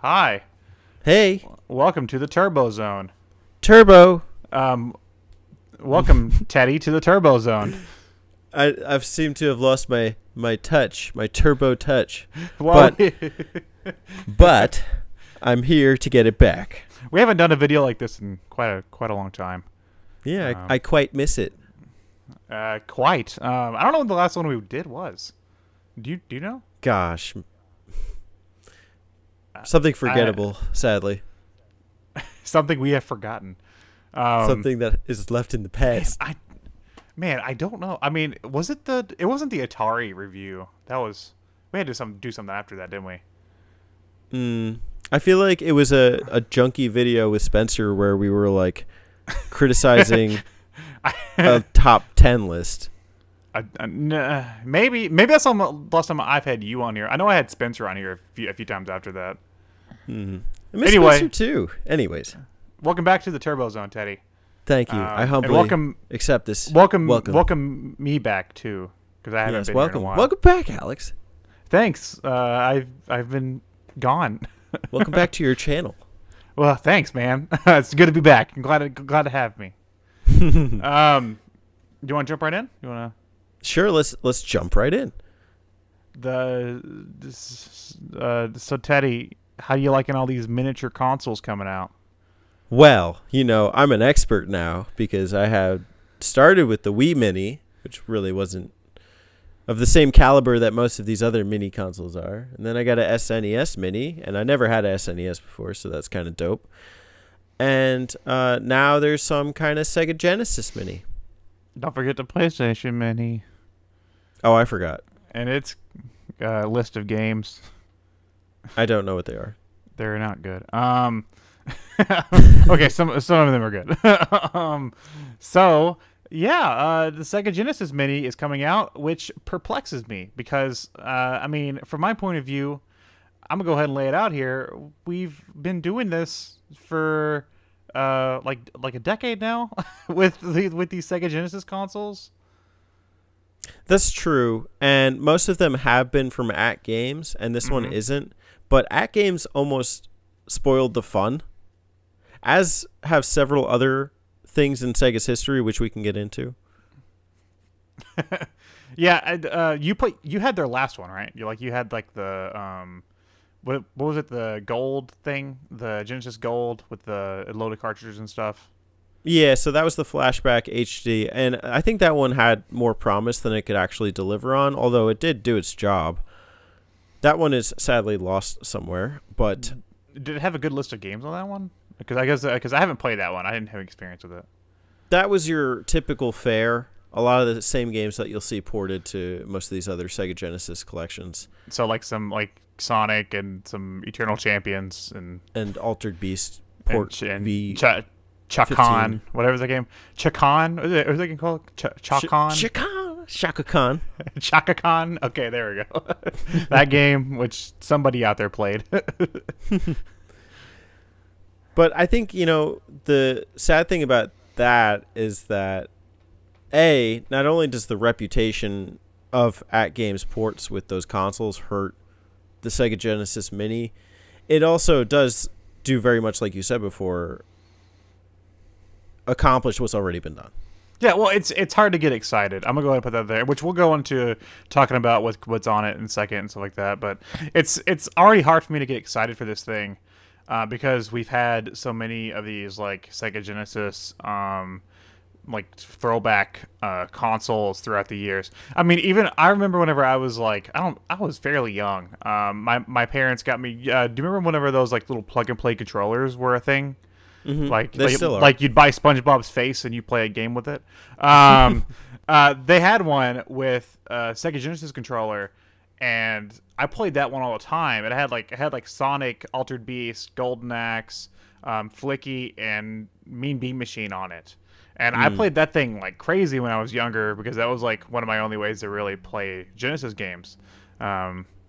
Hi. Hey, Welcome to the Turbo Zone. Turbo. Welcome, Teddy, to the Turbo Zone. I've seemed to have lost my touch, my turbo touch. Well, But I'm here to get it back. we haven't done a video like this in quite a long time. Yeah, I quite miss it. Quite. I don't know what the last one we did was. Do you know? Gosh. Something forgettable, sadly. Something we have forgotten. Something that is left in the past. Man, I don't know. I mean, was it the? It wasn't the Atari review. That was. We had to do something after that, didn't we? I feel like it was a junky video with Spencer where we were like criticizing a top 10 list. Maybe that's the last time I've had you on here. I know I had Spencer on here a few times after that. I miss Anyway. Spencer too. Anyways, Welcome back to the Turbo Zone, Teddy. thank you. I humbly accept this. Welcome me back too, because I haven't been here in a while. Welcome back, Alex. Thanks. I've been gone. Welcome back to your channel. Well, thanks, man. It's good to be back. I'm glad to have me. Do you want to jump right in? You want to? Sure, let's jump right in. So Teddy, how you liking all these miniature consoles coming out? Well, I'm an expert now because I have started with the Wii Mini, which really wasn't of the same caliber that most of these other mini consoles are. And then I got a SNES Mini, and I never had a SNES before, so that's kind of dope. And now there's some kind of Sega Genesis Mini. Don't forget the PlayStation Mini. Oh, I forgot. And its list of games. I don't know what they are. They're not good. Okay, some of them are good. The Sega Genesis Mini is coming out, which perplexes me because, I mean, from my point of view, I'm gonna go ahead and lay it out here. We've been doing this for like a decade now with these Sega Genesis consoles. That's true, and most of them have been from At Games, and this one isn't. But At Games almost spoiled the fun, as have several other things in Sega's history, which we can get into. Yeah, you had their last one, right? You had like the what was it, the gold thing, the Genesis Gold with the loaded cartridges and stuff. Yeah, so that was the Flashback HD, and I think that one had more promise than it could actually deliver on, although it did do its job. That one is sadly lost somewhere, but did it have a good list of games on that one? Because I haven't played that one. I didn't have experience with it. That was your typical fare. A lot of the same games that you'll see ported to most of these other Sega Genesis collections. So like some like Sonic and some Eternal Champions and Altered Beast port and Chakan, whatever's that game. Chakan, is that game called? Chakan. Shaka Khan. Chaka Khan. Okay, there we go. That game, which somebody out there played. But I think, the sad thing about that is that, not only does the reputation of At Games ports with those consoles hurt the Sega Genesis Mini, it also does do very much like you said before, accomplish what's already been done. Yeah, well, it's hard to get excited. I'm gonna go ahead and put that there, which we'll go into talking about what's on it in a second and stuff like that. But it's already hard for me to get excited for this thing because we've had so many of these like Sega Genesis like throwback consoles throughout the years. I mean, even I remember whenever I was like I was fairly young. My parents got me. Do you remember whenever those like little plug and play controllers were a thing? Mm-hmm. Like you'd buy SpongeBob's face and you play a game with it. They had one with Sega Genesis controller, and I played that one all the time. It had like Sonic, Altered Beast, Golden Axe, Flicky, and Mean Bean Machine on it. And I played that thing like crazy when I was younger because that was like one of my only ways to really play Genesis games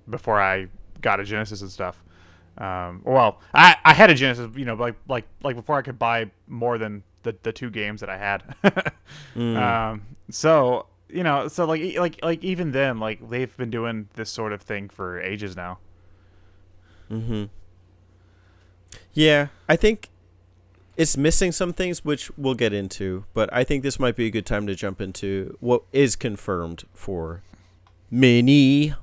before I got a Genesis and stuff. Well, I had a Genesis, like before I could buy more than the two games that I had. So even them, like they've been doing this sort of thing for ages now. Mm-hmm. Yeah, I think it's missing some things, which we'll get into. But I think this might be a good time to jump into what is confirmed for Mini.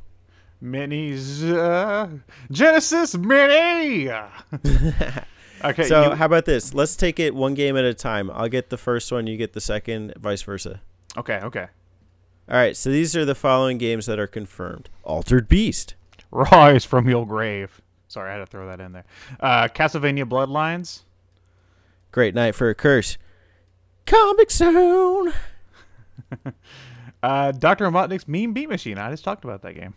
Genesis Mini. Okay. So how about this? Let's take it one game at a time. I'll get the first one, you get the second, vice versa. Okay. Okay. All right. So these are the following games that are confirmed: Altered Beast, Rise from your grave. Sorry, I had to throw that in there. Castlevania Bloodlines. Great Night for a Curse, Comic Zone, Dr. Robotnik's Mean Beat Machine. I just talked about that game.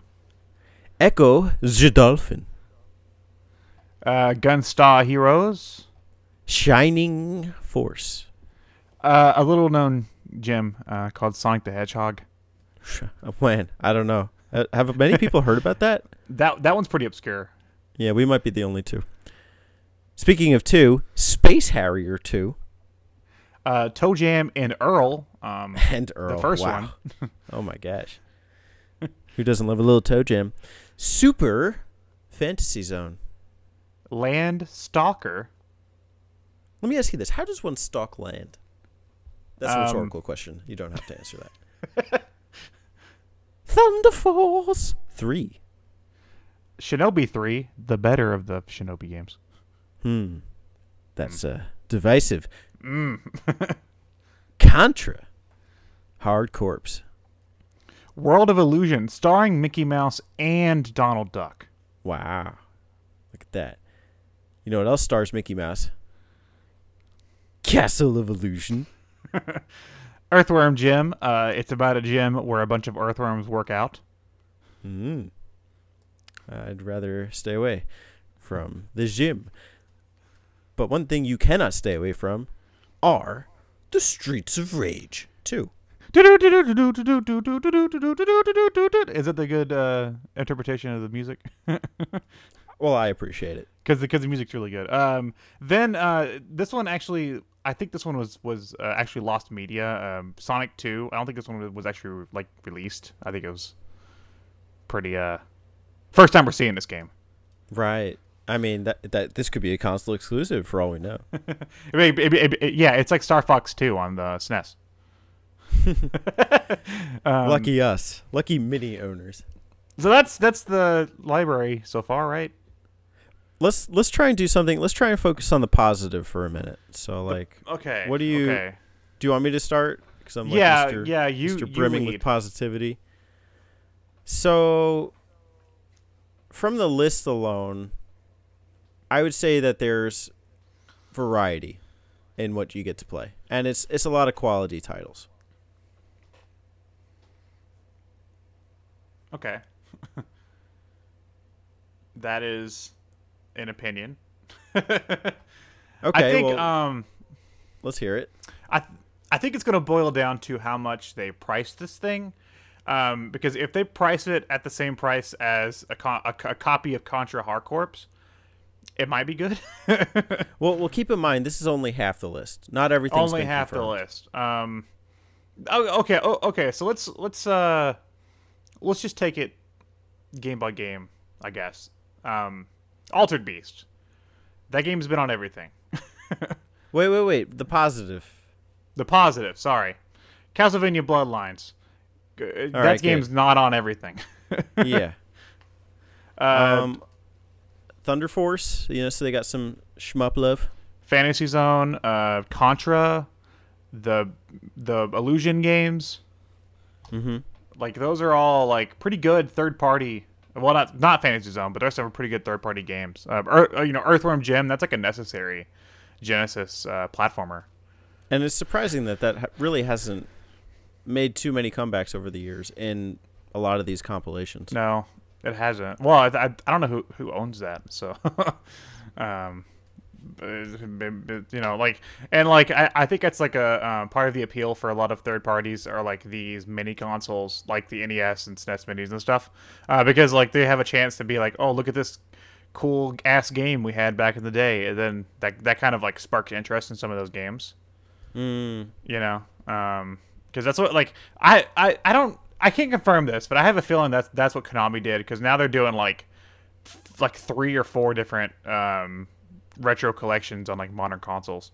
Echo the Dolphin, Gunstar Heroes. Shining Force. A little known gem called Sonic the Hedgehog. Oh, man, I don't know. Have many people heard about that? That one's pretty obscure. Yeah, we might be the only two. Speaking of two, Space Harrier 2. Toe Jam and Earl. And Earl. The first wow. one. Oh, my gosh. Who doesn't love a little Toe Jam? Super Fantasy Zone. Land Stalker. Let me ask you this. How does one stalk land? That's a rhetorical question. You don't have to answer that. Thunder Force 3. Shinobi 3, the better of the Shinobi games. That's divisive. Contra. Hard Corpse. World of Illusion, starring Mickey Mouse and Donald Duck. Wow. Look at that. You know what else stars Mickey Mouse? Castle of Illusion. Earthworm Jim. It's about a gym where a bunch of earthworms work out. I'd rather stay away from the gym. But one thing you cannot stay away from are the Streets of Rage 2. Is it the good interpretation of the music? Well, I appreciate it. Because the music's really good. Then this one actually, I think this one was actually lost media. Sonic 2. I don't think this one was actually like released. I think it was pretty first time we're seeing this game. Right. I mean that this could be a console exclusive for all we know. Yeah, it's like Star Fox 2 on the SNES. Lucky us. Lucky Mini owners. So that's the library so far, right? Let's try and do something. Let's try and focus on the positive for a minute. So like, okay. What do you do? You want me to start? Because I'm like Mr. Brimming with positivity. So from the list alone, I would say that there's variety in what you get to play, and it's a lot of quality titles. Okay. That is an opinion. Okay, I think let's hear it. I think it's going to boil down to how much they price this thing. Because if they price it at the same price as a copy of Contra Hard Corps, it might be good. Well, keep in mind this is only half the list. Not everything's only been half confirmed. the list. Okay. So let's just take it game by game, I guess. Altered Beast. That game's been on everything. Wait. The positive. The positive. Sorry, Castlevania Bloodlines. That game's not on everything. Yeah. Thunder Force, so they got some shmup love. Fantasy Zone, Contra, the Illusion games. Mm-hmm. Like those are all like pretty good third party. Well, not Fantasy Zone, but there's some pretty good third party games. Earthworm Jim. That's like a necessary Genesis platformer. And it's surprising that really hasn't made too many comebacks over the years in a lot of these compilations. No, it hasn't. Well, I don't know who owns that. So, I think that's like a part of the appeal for a lot of third parties are like these mini consoles, like the NES and SNES minis and stuff, because like they have a chance to be like, oh, look at this cool ass game we had back in the day, and then that kind of like sparks interest in some of those games. Because that's what like I can't confirm this, but I have a feeling that's what Konami did, because now they're doing like 3 or 4 different retro collections on like modern consoles.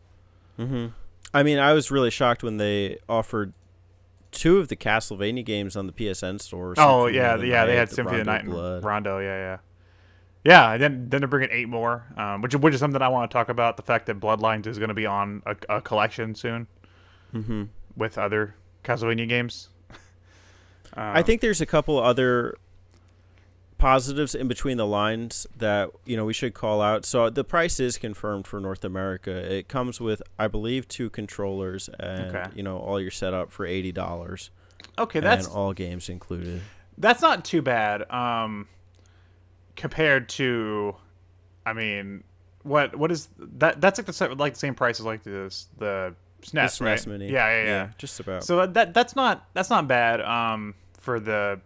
Mm-hmm. I mean, I was really shocked when they offered 2 of the Castlevania games on the PSN store. Oh Symphony yeah, of the yeah, they Night, had the Symphony of the Rondo Night Blood. and Rondo. Yeah. And then they're bringing 8 more, which is something I want to talk about. The fact that Bloodlines is going to be on a collection soon Mm-hmm. with other Castlevania games. I think there's a couple other positives in between the lines that we should call out. So the price is confirmed for North America. It comes with, I believe, 2 controllers and all your setup for $80. Okay, and all games included. That's not too bad. Compared to, I mean, what is that? That's like the same price as like the SNES, the right? SNES Mini. Yeah, just about. So that's not bad. For the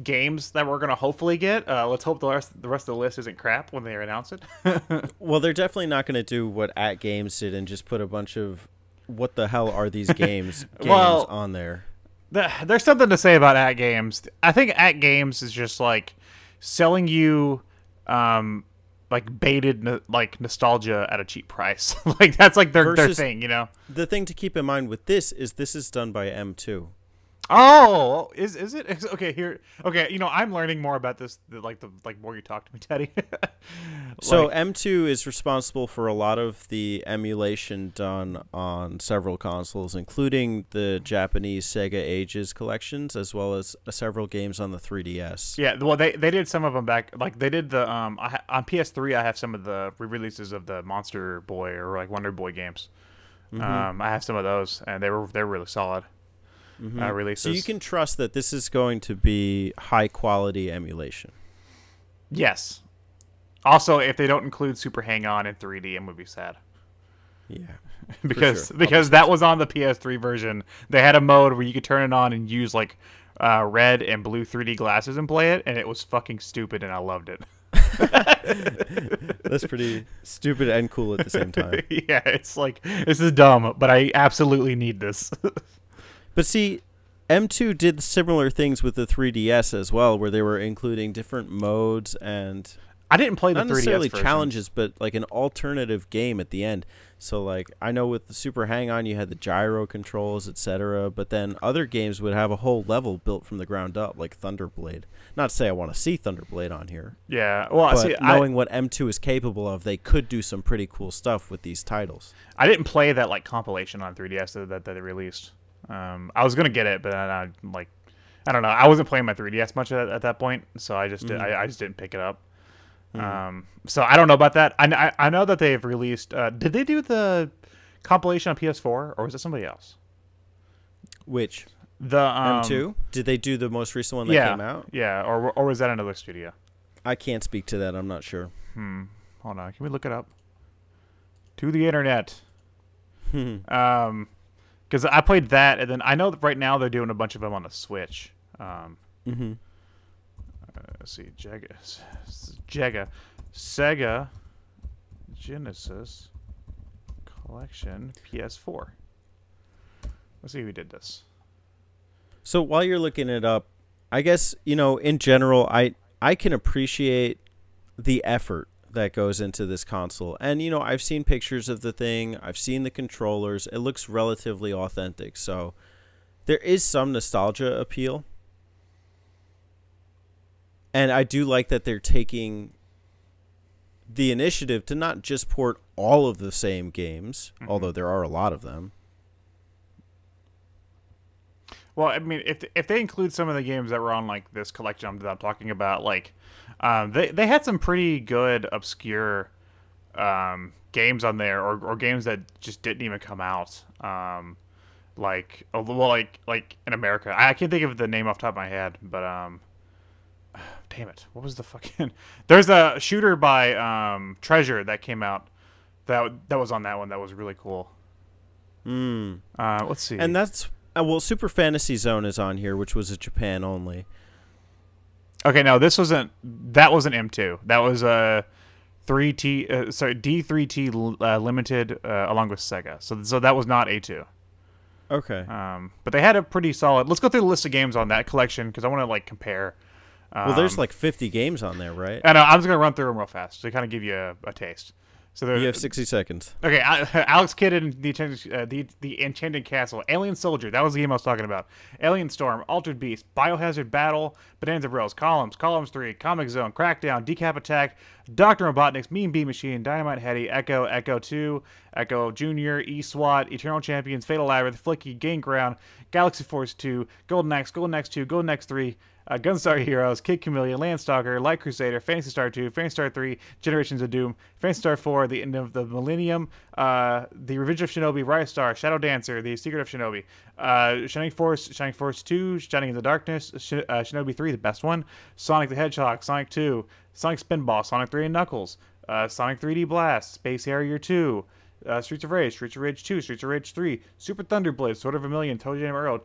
games that we're gonna hopefully get. Let's hope the rest of the list isn't crap when they announce it. Well, they're definitely not going to do what At Games did and just put a bunch of what the hell are these games on there. There's something to say about At Games. I think At Games is just like selling you like baited like nostalgia at a cheap price. Like that's like their thing, The thing to keep in mind with this is done by M2. Oh, is it? Okay, here. Okay, I'm learning more about this the more you talk to me, Teddy. So M2 is responsible for a lot of the emulation done on several consoles, including the Japanese Sega Ages collections, as well as several games on the 3DS. Yeah, well, they did some of them back. Like they did the on PS3. I have some of the re-releases of the Monster Boy or like Wonder Boy games. Mm-hmm. I have some of those, and they're really solid. Mm-hmm. Releases. So you can trust that this is going to be high quality emulation. Yes. Also, if they don't include Super Hang-On in 3D, I'm gonna be sad. Yeah. because that was on the PS3 version. They had a mode where you could turn it on and use like red and blue 3D glasses and play it, and it was fucking stupid, and I loved it. That's pretty stupid and cool at the same time. Yeah, it's like this is dumb, but I absolutely need this. But see, M2 did similar things with the 3DS as well, where they were including different modes and I didn't play the 3DS not necessarily version. challenges, but like an alternative game at the end. So like I know with the Super Hang-On you had the gyro controls, etc. But then other games would have a whole level built from the ground up, like Thunderblade. Not to say I want to see Thunderblade on here. Yeah, well, but knowing what M2 is capable of, they could do some pretty cool stuff with these titles. I didn't play that like compilation on 3DS that they released. I was gonna get it, but I don't know. I wasn't playing my 3DS much at that point, so I just I just didn't pick it up. So I don't know about that. I know that they've released. Did they do the compilation on PS4 or was it somebody else? Which the M2? Did they do the most recent one that came out? Yeah, or was that another studio? I can't speak to that. I'm not sure. Hold on. Can we look it up? To the internet. Because I played that, and then I know that right now they're doing a bunch of them on the Switch. Mm-hmm. Let's see, SEGA Genesis Collection PS4. Let's see who did this. So while you're looking it up, I guess, in general, I can appreciate the effort that goes into this console. And, I've seen pictures of the thing. I've seen the controllers. It looks relatively authentic. So there is some nostalgia appeal. And I do like that they're taking the initiative to not just port all of the same games, although there are a lot of them. Well, I mean, if they include some of the games that were on like this collection that I'm talking about, like they had some pretty good obscure games on there, or games that just didn't even come out. Like in America, I can't think of the name off the top of my head, but damn it, what was the fucking? There's a shooter by Treasure that came out that was on that one that was really cool. Let's see, and that's. Well, Super Fantasy Zone is on here, which was a Japan only. Okay, no, that wasn't M2. That was a D3T limited along with Sega. So that was not A2. Okay. But they had a pretty solid. Let's go through the list of games on that collection because I want to like compare. Well, there's like 50 games on there, right? I know. I'm just gonna run through them real fast to kind of give you a taste. So You have 60 seconds. okay, Alex Kidd and the Enchanted Castle, Alien Soldier. That was the game I was talking about. Alien Storm, Altered Beast, Biohazard Battle, Bonanza Bros, Columns 3, Comic Zone, Crackdown, Decap Attack, Doctor Robotnik's, Mean Bee Machine, Dynamite Heady, Echo, Echo 2, Echo Junior, E-SWAT, Eternal Champions, Fatal Labyrinth, Flicky, Gain Ground, Galaxy Force 2, Golden Axe 2, Golden Axe 3. Gunstar Heroes, Kid Chameleon, Landstalker, Light Crusader, Phantasy Star 2, Phantasy Star 3, Generations of Doom, Phantasy Star 4, The End of the Millennium, The Revenge of Shinobi, Rise Star, Shadow Dancer, The Secret of Shinobi, Shining Force 2, Shining in the Darkness, Shinobi 3, the best one, Sonic the Hedgehog, Sonic 2, Sonic Spinball, Sonic 3 and Knuckles, Sonic 3D Blast, Space Harrier 2, Streets of Rage 2, Streets of Rage 3, Super Thunderblade, Sword of Vermilion, Toe Jam Earl,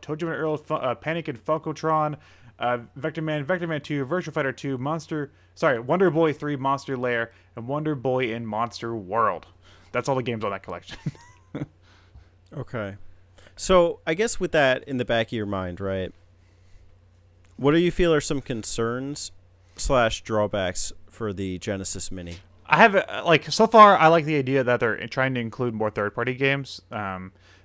Panic and Funkotron, Vector Man 2, Virtual Fighter 2, Wonder Boy 3, Monster Lair, and Wonder Boy in Monster World. That's all the games on that collection. Okay. So I guess with that in the back of your mind, right, what do you feel are some concerns / drawbacks for the Genesis Mini? I have, so far, I like the idea that they're trying to include more third-party games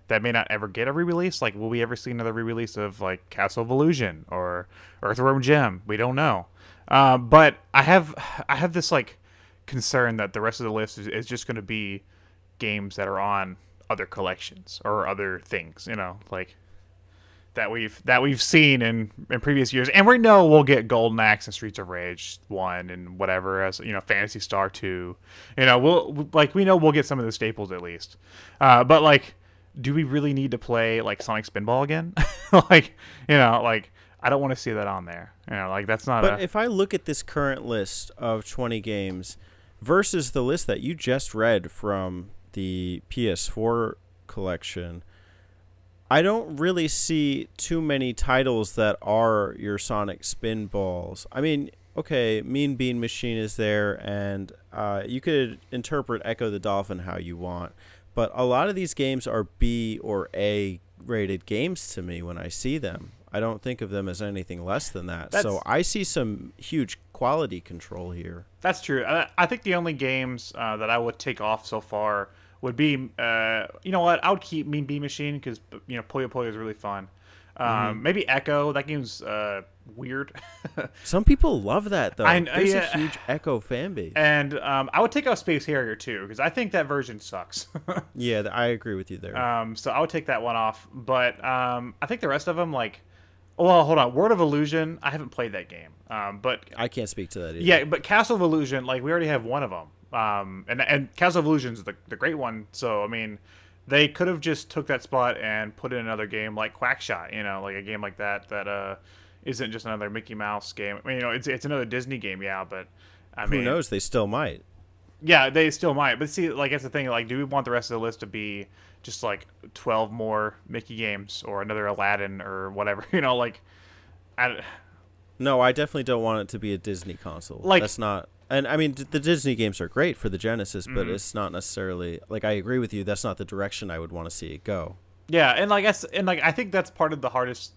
that may not ever get a re-release. Like, will we ever see another re-release of, like, Castle of Illusion or Earthworm Jim? We don't know. But I have this, like, concern that the rest of the list is just going to be games that are on other collections or other things, like that we've seen in previous years. And we know we'll get Golden Axe and Streets of Rage 1 and whatever, as Phantasy Star 2. We know we'll get some of the staples at least. But like, do we really need to play like Sonic Spinball again? I don't want to see that on there. That's not. But if I look at this current list of 20 games versus the list that you just read from the PS4 collection, I don't really see too many titles that are your Sonic Spinballs. I mean, okay, Mean Bean Machine is there, and you could interpret Echo the Dolphin how you want. But a lot of these games are B or A rated games to me when I see them. I don't think of them as anything less than that. So I see some huge quality control here. That's true. I think the only games that I would take off so far would be, you know what? I would keep Mean Bee Machine because, Puyo Puyo is really fun. Maybe Echo. That game's weird. Some people love that, though. There's a huge Echo fan base. And I would take out Space Harrier, too, because I think that version sucks. Yeah, I agree with you there. So I would take that one off. But I think the rest of them, well, hold on. World of Illusion, I haven't played that game. But I can't speak to that either. Yeah, but Castle of Illusion, we already have one of them. And Castle of Illusion is the great one. So, I mean, they could have just took that spot and put in another game like Quackshot, like a game like that isn't just another Mickey Mouse game. I mean, it's another Disney game, yeah, but who knows? They still might. Yeah, they still might. But see, that's the thing. Do we want the rest of the list to be just 12 more Mickey games or another Aladdin or whatever? No, I definitely don't want it to be a Disney console. That's not. And I mean, the Disney games are great for the Genesis, but it's not necessarily I agree with you. That's not the direction I would want to see it go. Yeah, and I think that's part of the hardest.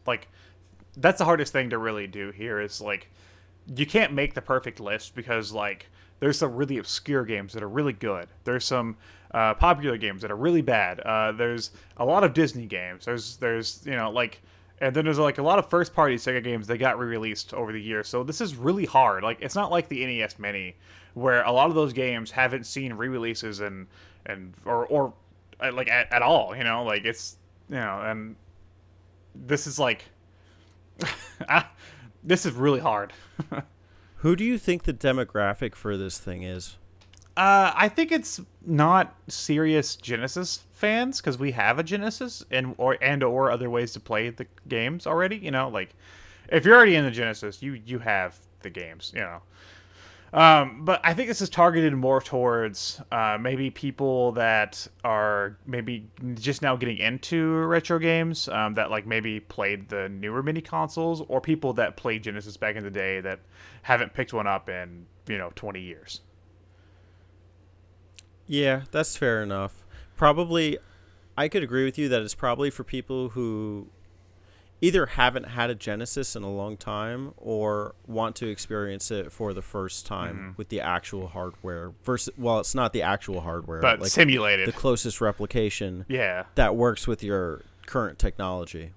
That's the hardest thing to really do here is you can't make the perfect list because there's some really obscure games that are really good. There's some popular games that are really bad. There's a lot of Disney games. There's and then there's a lot of first-party Sega games that got re-released over the years. So this is really hard. It's not like the NES Mini, where a lot of those games haven't seen re-releases or at all. It's and this is this is really hard. Who do you think the demographic for this thing is? I think it's not serious Genesis fans because we have a Genesis or other ways to play the games already. If you're already in the Genesis, you have the games. But I think this is targeted more towards maybe people that are maybe just now getting into retro games that maybe played the newer mini consoles or people that played Genesis back in the day that haven't picked one up in 20 years. Yeah, that's fair enough. Probably, I could agree with you that it's probably for people who, either haven't had a Genesis in a long time or want to experience it for the first time with the actual hardware. Versus, well, it's not the actual hardware, but like simulated, the closest replication. Yeah, that works with your current technology.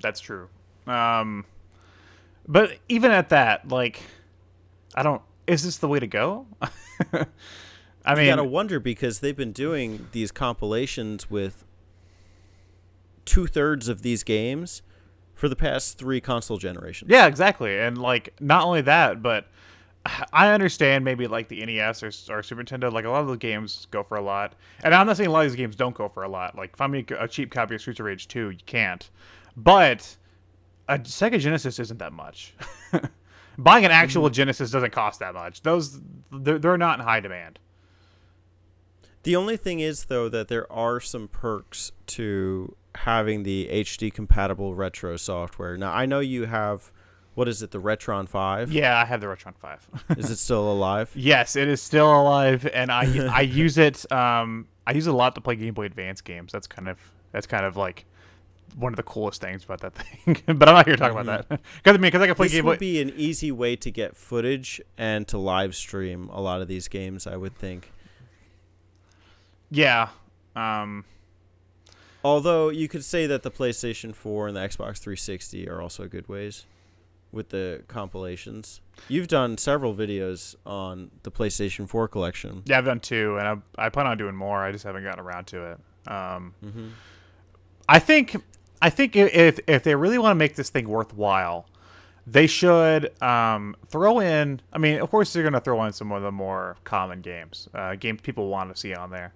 that's true. But even at that, like, I don't. Is this the way to go? I mean, you gotta wonder, because they've been doing these compilations with 2/3 of these games for the past 3 console generations. Yeah, exactly. And like, not only that, but I understand maybe like the NES or Super Nintendo, like a lot of the games go for a lot. And I'm not saying a lot of these games don't go for a lot. Like, find me a cheap copy of Streets of Rage 2, you can't. But a Sega Genesis isn't that much. Buying an actual Genesis doesn't cost that much. They're not in high demand. The only thing is, though, that there are some perks to having the HD compatible retro software. Now, I know you have, what is it, the Retron 5? Yeah, I have the Retron 5. Is it still alive? Yes, it is still alive, and I use it. I use it a lot to play Game Boy Advance games. That's kind of like one of the coolest things about that thing. But I'm not here talking about that because I can play This Game Boy. would be an easy way to get footage and to live stream a lot of these games, I would think. Yeah. Although you could say that the PlayStation 4 and the Xbox 360 are also good ways with the compilations. You've done several videos on the PlayStation 4 collection. Yeah, I've done 2, and I plan on doing more. I just haven't gotten around to it. I think if they really want to make this thing worthwhile, they should throw in. I mean, of course, they're going to throw in some of the more common games, games people want to see on there.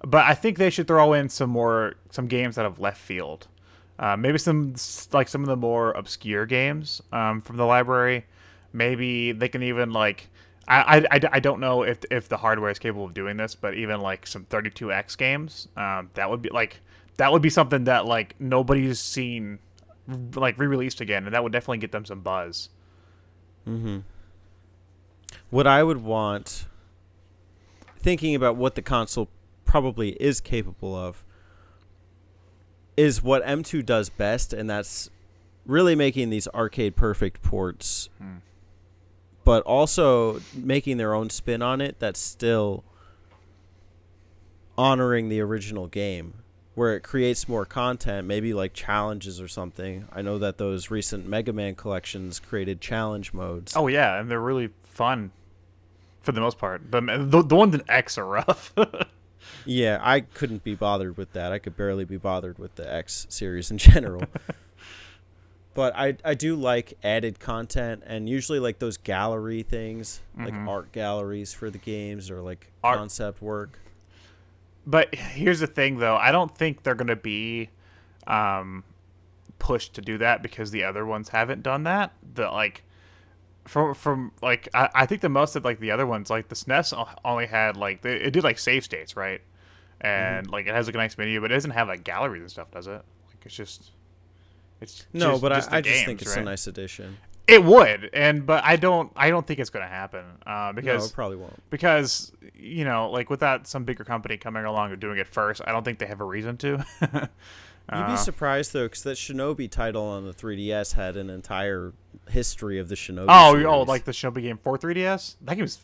But I think they should throw in some games out of left field. Maybe some of the more obscure games from the library. Maybe they can even like I don't know if the hardware is capable of doing this, but even like some 32X games, that would be something that like nobody's seen like re-released again, and that would definitely get them some buzz. What I would want, thinking about what the console probably is capable of, is what M2 does best, and that's really making these arcade perfect ports, but also making their own spin on it that's still honoring the original game, where it creates more content, maybe like challenges or something. I know that those recent Mega Man collections created challenge modes. Oh yeah, and they're really fun for the most part. The ones in X are rough. Yeah, I couldn't be bothered with that. I could barely be bothered with the X series in general. But I do like added content, and usually like those gallery things, like art galleries for the games, or like concept work. But here's the thing, though. I don't think they're going to be pushed to do that because the other ones haven't done that. I think the most of like the other ones, like the SNES only had like it did like save states, right? And like it has like a nice menu, but it doesn't have like galleries and stuff, does it? Like it's just I just games, think it's right? a nice addition. It would, but I don't think it's going to happen because No, it probably won't. Because like without some bigger company coming along and doing it first, I don't think they have a reason to. You'd be surprised though, because that Shinobi title on the 3DS had an entire history of the Shinobi. series. Like the Shinobi game for 3DS. That game's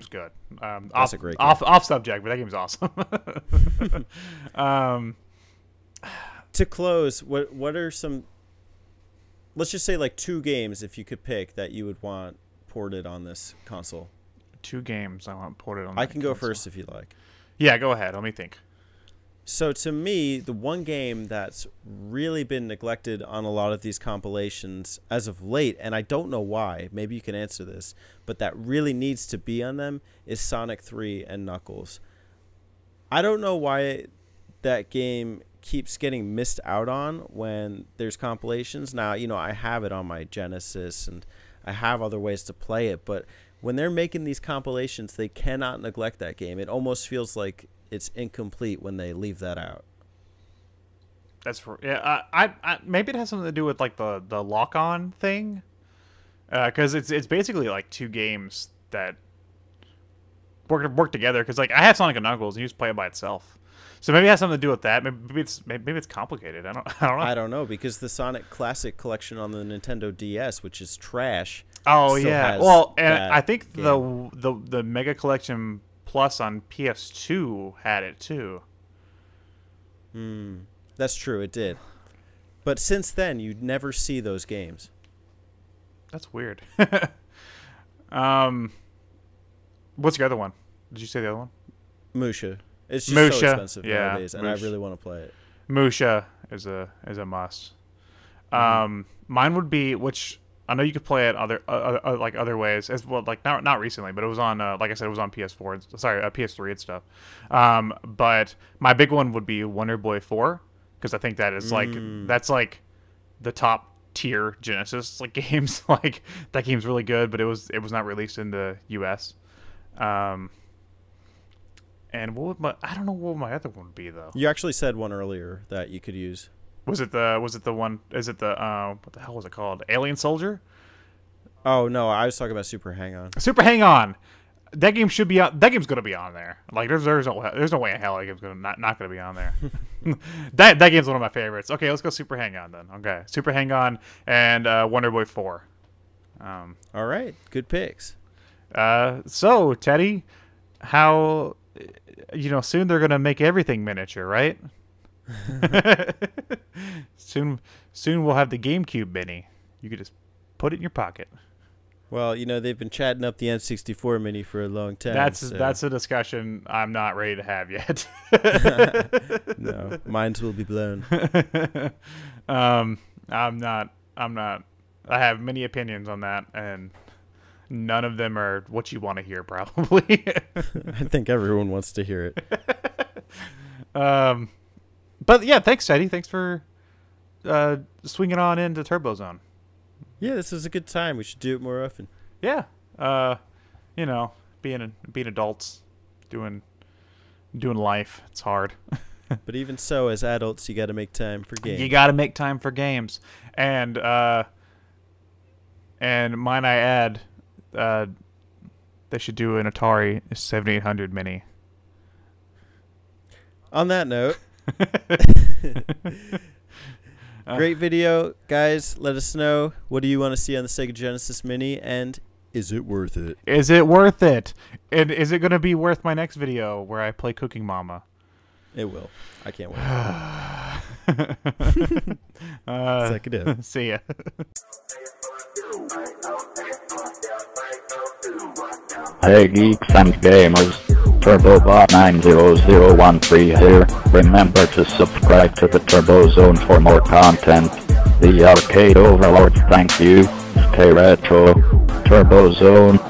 good. That's a great game. Off subject, but that game's awesome. To close, what are some? Let's just say like 2 games, if you could pick, that you would want ported on this console. 2 games I want ported on. I can go first if you like. Yeah, go ahead. Let me think. So to me, the one game that's really been neglected on a lot of these compilations as of late, and I don't know why, maybe you can answer this, but that really needs to be on them, is Sonic 3 and Knuckles. I don't know why that game keeps getting missed out on when there's compilations. Now, I have it on my Genesis and I have other ways to play it, but when they're making these compilations, they cannot neglect that game. It almost feels like it's incomplete when they leave that out. That's yeah. I maybe it has something to do with like the lock-on thing, because it's basically like 2 games that work together. Because like I have Sonic and Knuckles, and you just play it by itself. So maybe it has something to do with that. Maybe it's complicated. I don't know. I don't know, because the Sonic Classic Collection on the Nintendo DS, which is trash. Oh still yeah. has Well, and that I think game. the Mega Collection Plus on PS2 had it too. That's true, it did. But since then, you never see those games. That's weird. What's your other one? Did you say the other one? Musha. It's just so expensive yeah, nowadays, and I really want to play it. Musha is a must. Mine would be, which I know you could play it other ways as well. Like not recently, but it was on like I said, it was on PS4. Sorry, PS3 and stuff. But my big one would be Wonder Boy 4, because I think that is that's like the top tier Genesis like games. Like that game's really good, but it was not released in the US. And I don't know what my other one would be though. You actually said one earlier that you could use. Was it the one? Is it the what the hell was it called? Alien Soldier? Oh no, I was talking about Super Hang-On. Super Hang-On. That game should be on. That game's gonna be on there. Like there's no way in hell that game's not gonna be on there. that game's one of my favorites. Okay, let's go Super Hang-On then. Okay, Super Hang-On and Wonder Boy 4. All right, good picks. So Teddy, how soon they're gonna make everything miniature, right? soon we'll have the GameCube Mini. You could just put it in your pocket. Well, they've been chatting up the N64 Mini for a long time. That's a discussion I'm not ready to have yet. No, minds will be blown. I'm not. I have many opinions on that, and none of them are what you want to hear, probably. I think everyone wants to hear it. But yeah, thanks, Teddy. Thanks for swinging on into Turbo Zone. Yeah, this was a good time. We should do it more often. Yeah. Being adults, doing life, it's hard. But even so, as adults, you got to make time for games. You got to make time for games, and might I add, they should do an Atari 7800 Mini. On that note. Great video, guys. Let us know, what do you want to see on the Sega Genesis Mini, and is it worth it? Is it worth it? And is it going to be worth my next video where I play Cooking Mama? It will. I can't wait. Suck it up. See ya. Hey geeks and gamers, TurboBot90013 here. Remember to subscribe to the Turbo Zone for more content. The Arcade Overlord, thank you. Stay retro. Turbo Zone.